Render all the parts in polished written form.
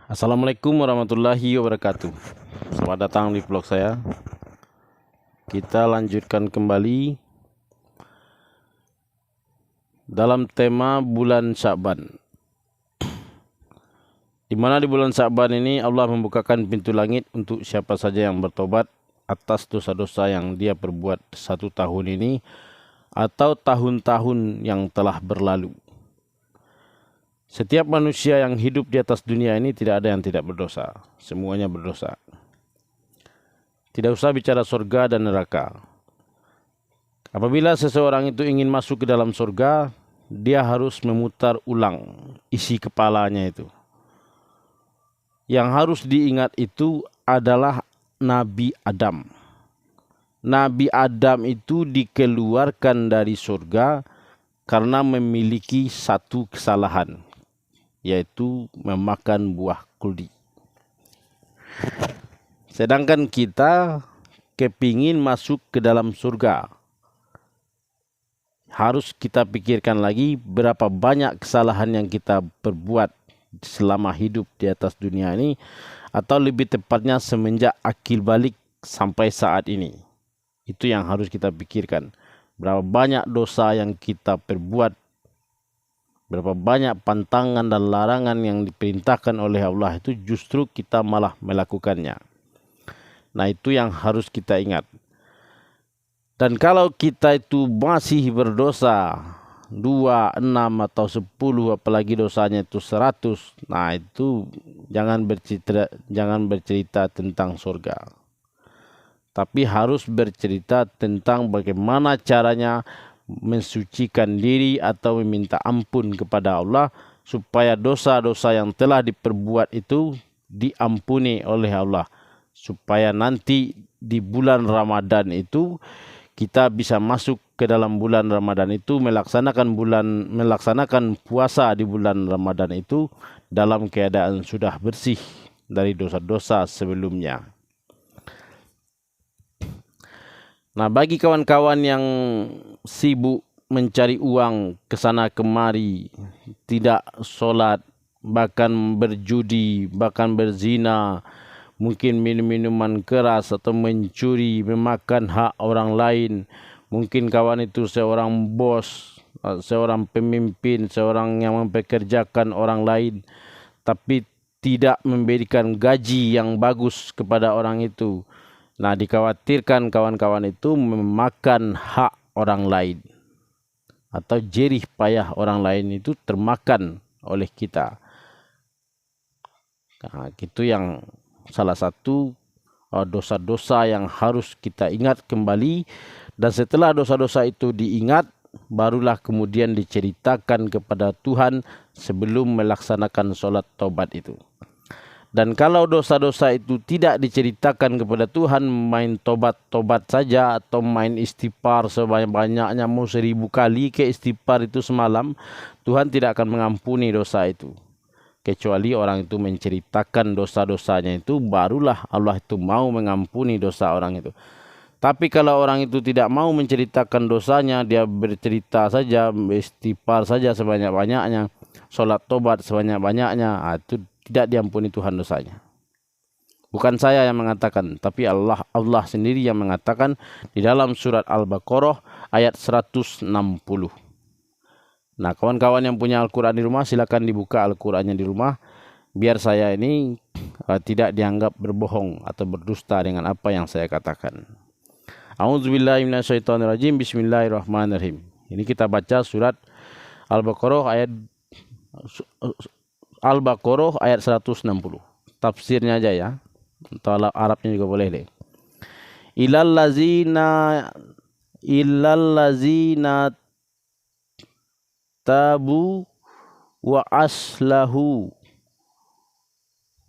Assalamualaikum warahmatullahi wabarakatuh. Selamat datang di vlog saya. Kita lanjutkan kembali dalam tema bulan Sya'ban, di mana di bulan Sya'ban ini Allah membukakan pintu langit untuk siapa saja yang bertobat atas dosa-dosa yang dia perbuat satu tahun ini atau tahun-tahun yang telah berlalu. Setiap manusia yang hidup di atas dunia ini tidak ada yang tidak berdosa. Semuanya berdosa. Tidak usah bicara surga dan neraka. Apabila seseorang itu ingin masuk ke dalam surga, dia harus memutar ulang isi kepalanya itu. Yang harus diingat itu adalah Nabi Adam. Nabi Adam itu dikeluarkan dari surga karena memiliki satu kesalahan, yaitu memakan buah kuldi. Sedangkan kita kepingin masuk ke dalam surga, harus kita pikirkan lagi berapa banyak kesalahan yang kita perbuat selama hidup di atas dunia ini, atau lebih tepatnya semenjak akil balik sampai saat ini. Itu yang harus kita pikirkan. Berapa banyak dosa yang kita perbuat, berapa banyak pantangan dan larangan yang diperintahkan oleh Allah itu justru kita malah melakukannya. Nah, itu yang harus kita ingat. Dan kalau kita itu masih berdosa 2, 6 atau 10, apalagi dosanya itu 100, nah itu jangan bercerita tentang surga. Tapi harus bercerita tentang bagaimana caranya mensucikan diri atau meminta ampun kepada Allah supaya dosa-dosa yang telah diperbuat itu diampuni oleh Allah, supaya nanti di bulan Ramadan itu kita bisa masuk ke dalam bulan Ramadan itu melaksanakan puasa di bulan Ramadan itu dalam keadaan sudah bersih dari dosa-dosa sebelumnya. Nah, bagi kawan-kawan yang sibuk mencari uang ke sana kemari, tidak sholat, bahkan berjudi, bahkan berzina, mungkin minum-minuman keras atau mencuri, memakan hak orang lain, mungkin kawan itu seorang bos, seorang pemimpin, seorang yang mempekerjakan orang lain, tapi tidak memberikan gaji yang bagus kepada orang itu. Nah, dikhawatirkan kawan-kawan itu memakan hak orang lain, atau jerih payah orang lain itu termakan oleh kita. Nah, itu yang salah satu dosa-dosa yang harus kita ingat kembali. Dan setelah dosa-dosa itu diingat, barulah kemudian diceritakan kepada Tuhan sebelum melaksanakan sholat taubat itu. Dan kalau dosa-dosa itu tidak diceritakan kepada Tuhan, main tobat-tobat saja atau main istighfar sebanyak-banyaknya, mau 1000 kali ke istighfar itu semalam, Tuhan tidak akan mengampuni dosa itu. Kecuali orang itu menceritakan dosa-dosanya itu, barulah Allah itu mau mengampuni dosa orang itu. Tapi kalau orang itu tidak mau menceritakan dosanya, dia bercerita saja, istighfar saja sebanyak-banyaknya, sholat tobat sebanyak-banyaknya, itu tidak diampuni Tuhan dosanya. Bukan saya yang mengatakan, tapi Allah sendiri yang mengatakan di dalam surat Al-Baqarah ayat 160. Nah, kawan-kawan yang punya Al-Quran di rumah, silakan dibuka Al-Qurannya di rumah, biar saya ini tidak dianggap berbohong atau berdusta dengan apa yang saya katakan. A'udzubillahi minasyaitonirrajim. Bismillahirrahmanirrahim. Ini kita baca surat Al-Baqarah ayat 160. Tafsirnya aja ya, atau Arabnya juga boleh deh. Illallazina tabu wa aslahu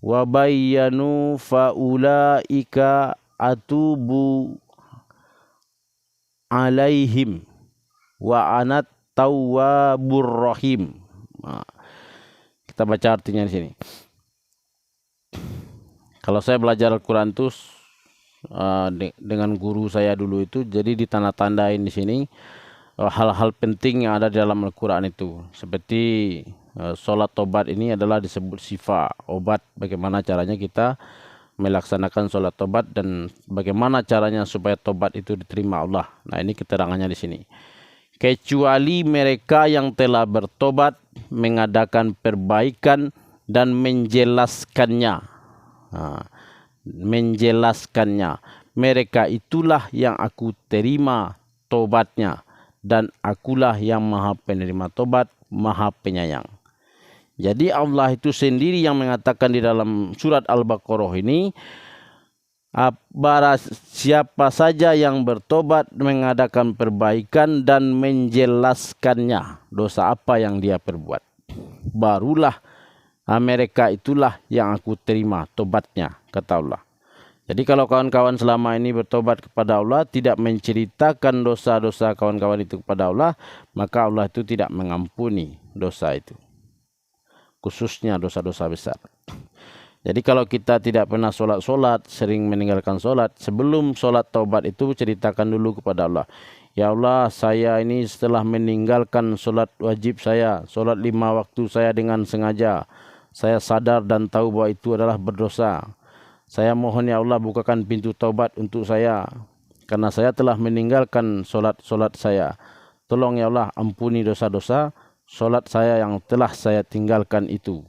wa bayyanu faulaika atubu alaihim wa anat tawwabur rahim. Nah, kita baca artinya di sini. Kalau saya belajar Al-Quran itu dengan guru saya dulu itu, jadi ditanda-tandain di sini hal-hal penting yang ada di dalam Al-Quran itu, seperti Solat tobat ini adalah disebut syifa, obat. Bagaimana caranya kita melaksanakan solat tobat dan bagaimana caranya supaya tobat itu diterima Allah. Nah, ini keterangannya di sini. Kecuali mereka yang telah bertobat, mengadakan perbaikan dan menjelaskannya. Menjelaskannya. Mereka itulah yang aku terima tobatnya, dan akulah yang maha penerima tobat, maha penyayang. Jadi Allah itu sendiri yang mengatakan di dalam surat Al-Baqarah ini, barang siapa saja yang bertobat, mengadakan perbaikan dan menjelaskannya dosa apa yang dia perbuat, barulah mereka itulah yang aku terima tobatnya, kata Allah. Jadi kalau kawan-kawan selama ini bertobat kepada Allah, tidak menceritakan dosa-dosa kawan-kawan itu kepada Allah, maka Allah itu tidak mengampuni dosa itu, khususnya dosa-dosa besar. Jadi kalau kita tidak pernah solat, sering meninggalkan solat, sebelum solat taubat itu ceritakan dulu kepada Allah. Ya Allah, saya ini setelah meninggalkan solat wajib saya, solat 5 waktu saya dengan sengaja, saya sadar dan tahu bahwa itu adalah berdosa. Saya mohon ya Allah, bukakan pintu taubat untuk saya, karena saya telah meninggalkan solat saya. Tolong ya Allah, ampuni dosa-dosa solat saya yang telah saya tinggalkan itu.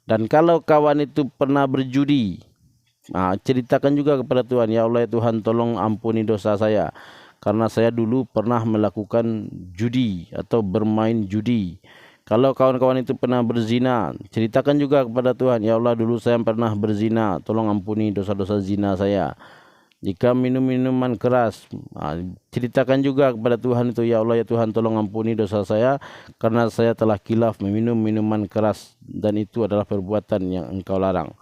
Dan kalau kawan itu pernah berjudi, ceritakan juga kepada Tuhan, ya Allah ya Tuhan, tolong ampuni dosa saya, karena saya dulu pernah melakukan judi atau bermain judi. Kalau kawan-kawan itu pernah berzina, ceritakan juga kepada Tuhan, ya Allah dulu saya pernah berzina, tolong ampuni dosa-dosa zina saya. Jika minum minuman keras, ceritakan juga kepada Tuhan itu, ya Allah ya Tuhan, tolong ampuni dosa saya, karena saya telah khilaf meminum minuman keras, dan itu adalah perbuatan yang Engkau larang,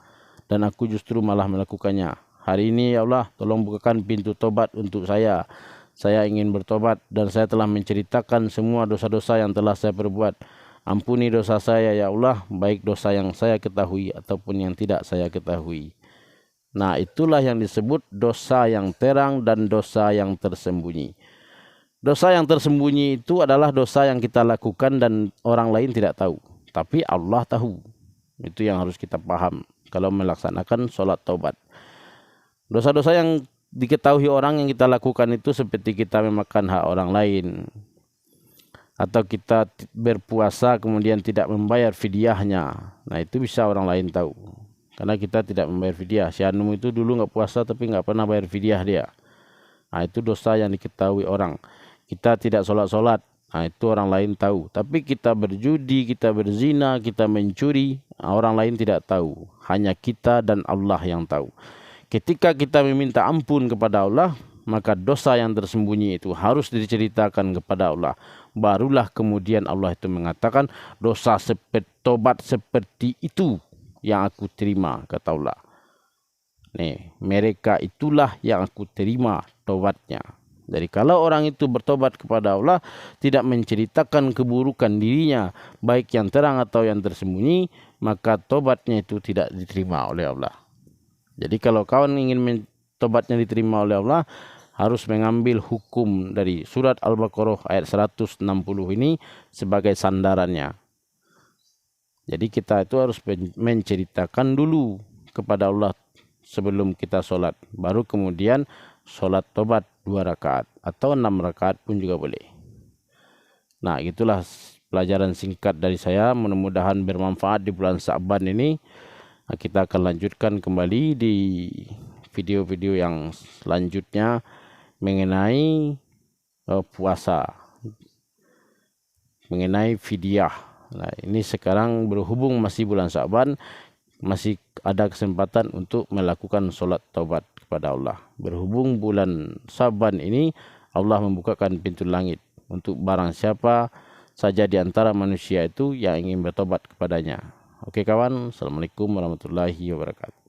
dan aku justru malah melakukannya. Hari ini ya Allah, tolong bukakan pintu tobat untuk saya. Saya ingin bertobat dan saya telah menceritakan semua dosa-dosa yang telah saya perbuat. Ampuni dosa saya ya Allah, baik dosa yang saya ketahui ataupun yang tidak saya ketahui. Nah, itulah yang disebut dosa yang terang dan dosa yang tersembunyi. Dosa yang tersembunyi itu adalah dosa yang kita lakukan dan orang lain tidak tahu, tapi Allah tahu. Itu yang harus kita paham kalau melaksanakan sholat taubat. Dosa-dosa yang diketahui orang yang kita lakukan itu seperti kita memakan hak orang lain, atau kita berpuasa kemudian tidak membayar fidyahnya. Nah, itu bisa orang lain tahu, karena kita tidak membayar fidyah. Si Anum itu dulu nggak puasa tapi nggak pernah bayar fidyah dia. Nah, itu dosa yang diketahui orang. Kita tidak sholat-sholat, nah itu orang lain tahu. Tapi kita berjudi, kita berzina, kita mencuri, orang lain tidak tahu. Hanya kita dan Allah yang tahu. Ketika kita meminta ampun kepada Allah, maka dosa yang tersembunyi itu harus diceritakan kepada Allah. Barulah kemudian Allah itu mengatakan, dosa tobat seperti itu yang aku terima, kata Allah. Nih, mereka itulah yang aku terima tobatnya. Jadi kalau orang itu bertobat kepada Allah, tidak menceritakan keburukan dirinya, baik yang terang atau yang tersembunyi, maka tobatnya itu tidak diterima oleh Allah. Jadi kalau kawan ingin tobatnya diterima oleh Allah, harus mengambil hukum dari surat Al-Baqarah ayat 160 ini sebagai sandarannya. Jadi kita itu harus menceritakan dulu kepada Allah sebelum kita sholat. Baru kemudian sholat tobat 2 rakaat atau 6 rakaat pun juga boleh. Nah, itulah pelajaran singkat dari saya. Mudah-mudahan bermanfaat di bulan Sa'ban ini. Nah, kita akan lanjutkan kembali di video-video yang selanjutnya mengenai puasa, mengenai fidyah. Nah, ini sekarang berhubung masih bulan Sa'ban, masih ada kesempatan untuk melakukan sholat taubat kepada Allah. Berhubung bulan Sa'ban ini, Allah membukakan pintu langit untuk barang siapa saja di antara manusia itu yang ingin bertobat kepadanya. Oke kawan, Assalamualaikum warahmatullahi wabarakatuh.